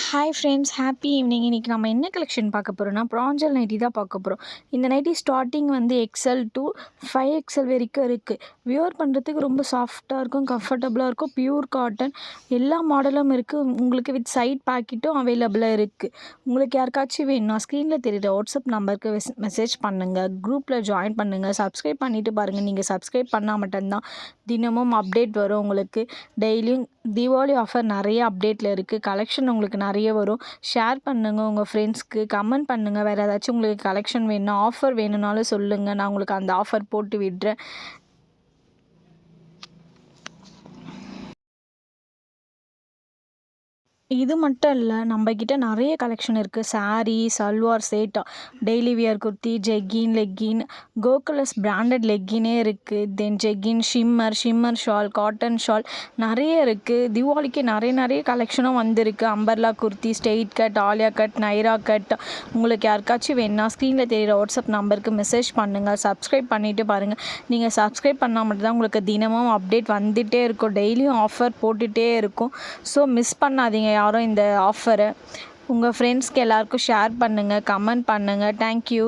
Hi friends, happy evening. இன்றைக்கி நம்ம என்ன கலெக்ஷன் பார்க்க போகிறோம்னா, ப்ராஞ்சல் நைட்டி தான் பார்க்க போகிறோம். இந்த நைட்டி ஸ்டார்டிங் வந்து எக்ஸ்எல் டு 5XL வரைக்கும் இருக்குது. வியர் பண்ணுறதுக்கு ரொம்ப சாஃப்டாக இருக்கும், கம்ஃபர்டபுளாக இருக்கும். பியூர் காட்டன் எல்லா மாடலும் இருக்குது. உங்களுக்கு வித் சைட் பாக்கெட்டும் அவைலபிளாக இருக்குது. உங்களுக்கு யாருக்காச்சும் வேணும்னா ஸ்க்ரீனில் தெரியுற வாட்ஸ்அப் நம்பருக்கு மெசேஜ் பண்ணுங்கள். குரூப்பில் ஜாயின் பண்ணுங்கள். சப்ஸ்கிரைப் பண்ணிவிட்டு பாருங்கள். நீங்கள் சப்ஸ்கிரைப் பண்ணால் மட்டும்தான் தினமும் அப்டேட் வரும். உங்களுக்கு டெய்லியும் தீபாவளி ஆஃபர் நிறைய அப்டேட்டில் இருக்குது. கலெக்ஷன் உங்களுக்கு நிறைய வரும். ஷேர் பண்ணுங்கள் உங்கள் ஃப்ரெண்ட்ஸ்க்கு. கமெண்ட் பண்ணுங்கள். வேறு ஏதாச்சும் உங்களுக்கு கலெக்ஷன் வேணும்னா, ஆஃபர் வேணும்னாலும் சொல்லுங்கள். நான் உங்களுக்கு அந்த ஆஃபர் போட்டு விடுறேன். இது மட்டும் இல்லை, நம்மக்கிட்ட நிறைய கலெக்ஷன் இருக்குது. Sari, salwar set, daily wear kurti, jegging, legging, Gokulas branded லெக்கினே இருக்குது. Then jegging, shimmer shawl, cotton shawl நிறைய இருக்குது. தீபாவளிக்கு நிறைய கலெக்ஷனும் வந்திருக்கு. Umbrella kurti, straight cut, Alia cut, Naira cut. உங்களுக்கு யாருக்காச்சும் வேணுன்னா ஸ்க்ரீனில் தெரிகிற வாட்ஸ்அப் நம்பருக்கு மெசேஜ் பண்ணுங்கள். சப்ஸ்கிரைப் பண்ணிவிட்டு பாருங்கள். நீங்கள் சப்ஸ்கிரைப் பண்ணால் மட்டும்தான் உங்களுக்கு தினமும் அப்டேட் வந்துகிட்டே இருக்கும். டெய்லியும் ஆஃபர் போட்டுகிட்டே இருக்கும். ஸோ மிஸ் பண்ணாதீங்க யாரும் இந்த ஆஃபரை. உங்கள் ஃப்ரெண்ட்ஸ்க்கு எல்லாருக்கும் ஷேர் பண்ணுங்கள், கமெண்ட் பண்ணுங்கள். தேங்க்யூ.